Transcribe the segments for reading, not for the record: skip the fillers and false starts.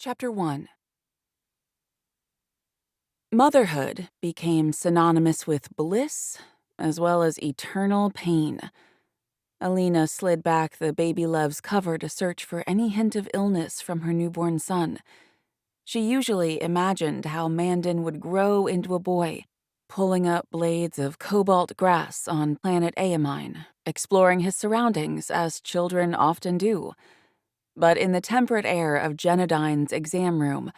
Chapter 1. Motherhood became synonymous with bliss as well as eternal pain. Alina slid back the Baby Love's cover to search for any hint of illness from her newborn son. She usually imagined how Mandan would grow into a boy, pulling up blades of cobalt grass on planet Aamine, exploring his surroundings as children often do. But in the temperate air of Genodyne's exam room,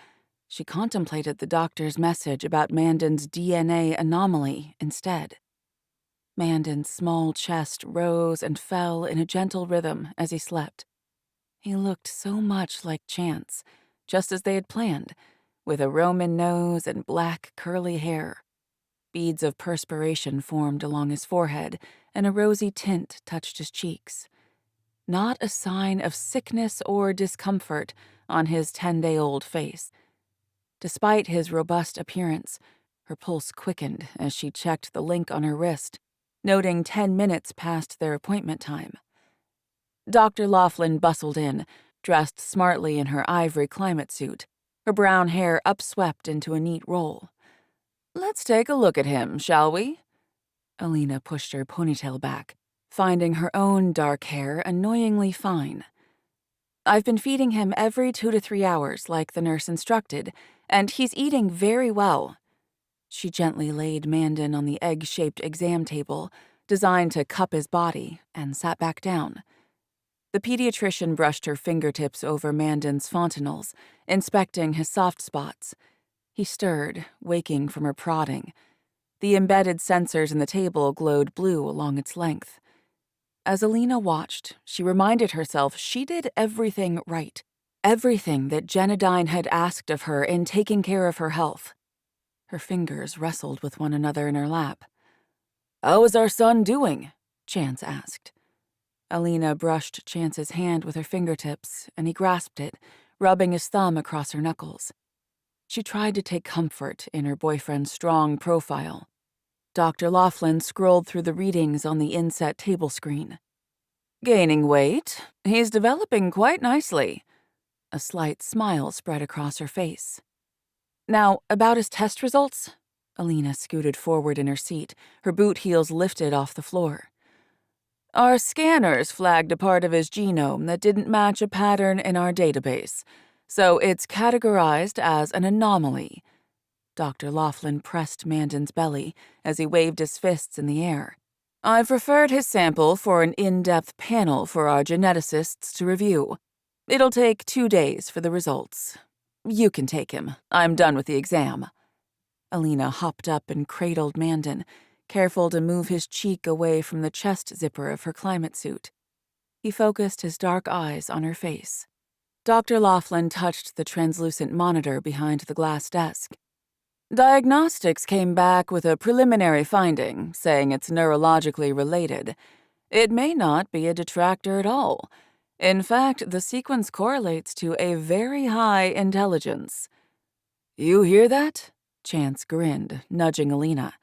she contemplated the doctor's message about Mandan's DNA anomaly instead. Mandan's small chest rose and fell in a gentle rhythm as he slept. He looked so much like Chance, just as they had planned, with a Roman nose and black curly hair. Beads of perspiration formed along his forehead, and a rosy tint touched his cheeks. Not a sign of sickness or discomfort on his 10-day-old face. Despite his robust appearance, her pulse quickened as she checked the link on her wrist, noting 10 minutes past their appointment time. Dr. Laughlin bustled in, dressed smartly in her ivory climate suit, her brown hair upswept into a neat roll. "Let's take a look at him, shall we?" Alina pushed her ponytail back, finding her own dark hair annoyingly fine. "I've been feeding him every 2 to 3 hours like the nurse instructed, and he's eating very well." She gently laid Mandan on the egg-shaped exam table, designed to cup his body, and sat back down. The pediatrician brushed her fingertips over Mandan's fontanelles, inspecting his soft spots. He stirred, waking from her prodding. The embedded sensors in the table glowed blue along its length. As Alina watched, she reminded herself she did everything right. Everything that Genodyne had asked of her in taking care of her health. Her fingers wrestled with one another in her lap. "How is our son doing?" Chance asked. Alina brushed Chance's hand with her fingertips, and he grasped it, rubbing his thumb across her knuckles. She tried to take comfort in her boyfriend's strong profile. Dr. Laughlin scrolled through the readings on the inset table screen. "Gaining weight. He's developing quite nicely." A slight smile spread across her face. "Now, about his test results?" Alina scooted forward in her seat, her boot heels lifted off the floor. "Our scanners flagged a part of his genome that didn't match a pattern in our database, so it's categorized as an anomaly." Dr. Laughlin pressed Mandan's belly as he waved his fists in the air. "I've referred his sample for an in-depth panel for our geneticists to review. It'll take 2 days for the results. You can take him. I'm done with the exam." Alina hopped up and cradled Mandan, careful to move his cheek away from the chest zipper of her climate suit. He focused his dark eyes on her face. Dr. Laughlin touched the translucent monitor behind the glass desk. "Diagnostics came back with a preliminary finding, saying it's neurologically related. It may not be a detractor at all. In fact, the sequence correlates to a very high intelligence." "You hear that?" Chance grinned, nudging Alina.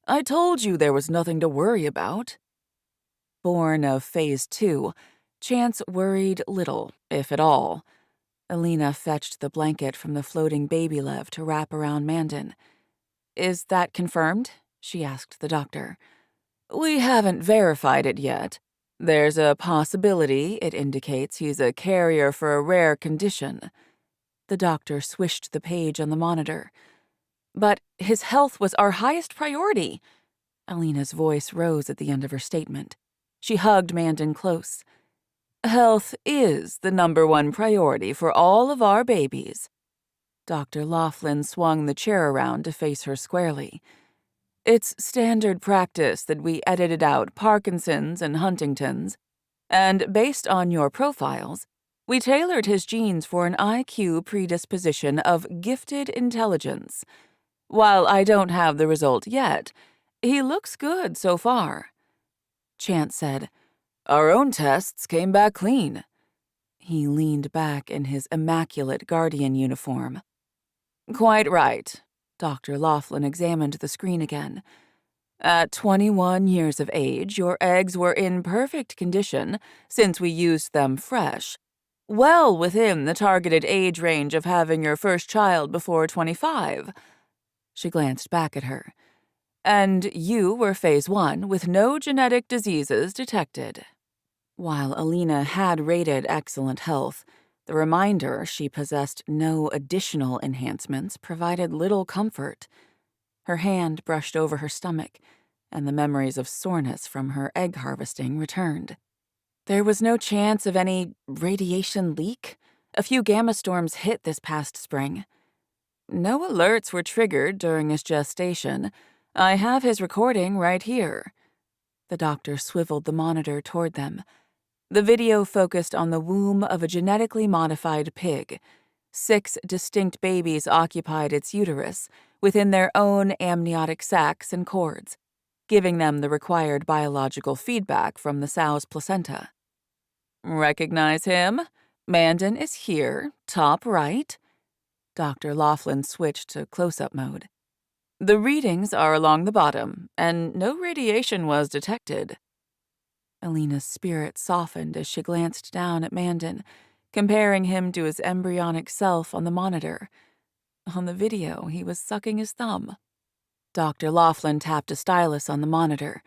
"I told you there was nothing to worry about." Born of Phase 2, Chance worried little, if at all. Alina fetched the blanket from the floating baby love to wrap around Mandan. "Is that confirmed?" she asked the doctor. "We haven't verified it yet. There's a possibility it indicates he's a carrier for a rare condition." The doctor swished the page on the monitor. "But his health was our highest priority." Alina's voice rose at the end of her statement. She hugged Mandan close. "Health is the #1 priority for all of our babies." Dr. Laughlin swung the chair around to face her squarely. "It's standard practice that we edited out Parkinson's and Huntington's, and based on your profiles, we tailored his genes for an IQ predisposition of gifted intelligence. While I don't have the result yet, he looks good so far." Chance said, "Our own tests came back clean." He leaned back in his immaculate guardian uniform. "Quite right." Dr. Laughlin examined the screen again. "At 21 years of age, your eggs were in perfect condition since we used them fresh. well within the targeted age range of having your first child before 25. She glanced back at her. And you were phase 1 with no genetic diseases detected. While Alina had rated excellent health, the reminder she possessed no additional enhancements provided little comfort. Her hand brushed over her stomach, and the memories of soreness from her egg harvesting returned. There was no chance of any radiation leak. A few gamma storms hit this past spring. No alerts were triggered during his gestation. I have his recording right here. The doctor swiveled the monitor toward them. The video focused on the womb of a genetically modified pig. 6 distinct babies occupied its uterus, within their own amniotic sacs and cords, giving them the required biological feedback from the sow's placenta. Recognize him? Mandan is here, top right. Dr. Laughlin switched to close-up mode. The readings are along the bottom, and no radiation was detected. Alina's spirit softened as she glanced down at Mandan, comparing him to his embryonic self on the monitor. On the video, he was sucking his thumb. Dr. Laughlin tapped a stylus on the monitor.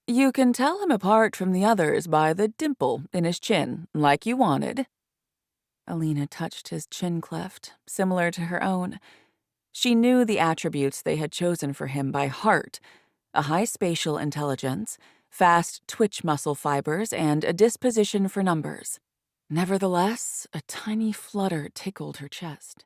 You can tell him apart from the others by the dimple in his chin, like you wanted. Alina touched his chin cleft, similar to her own. She knew the attributes they had chosen for him by heart: a high spatial intelligence, fast twitch muscle fibers, and a disposition for numbers. Nevertheless, a tiny flutter tickled her chest.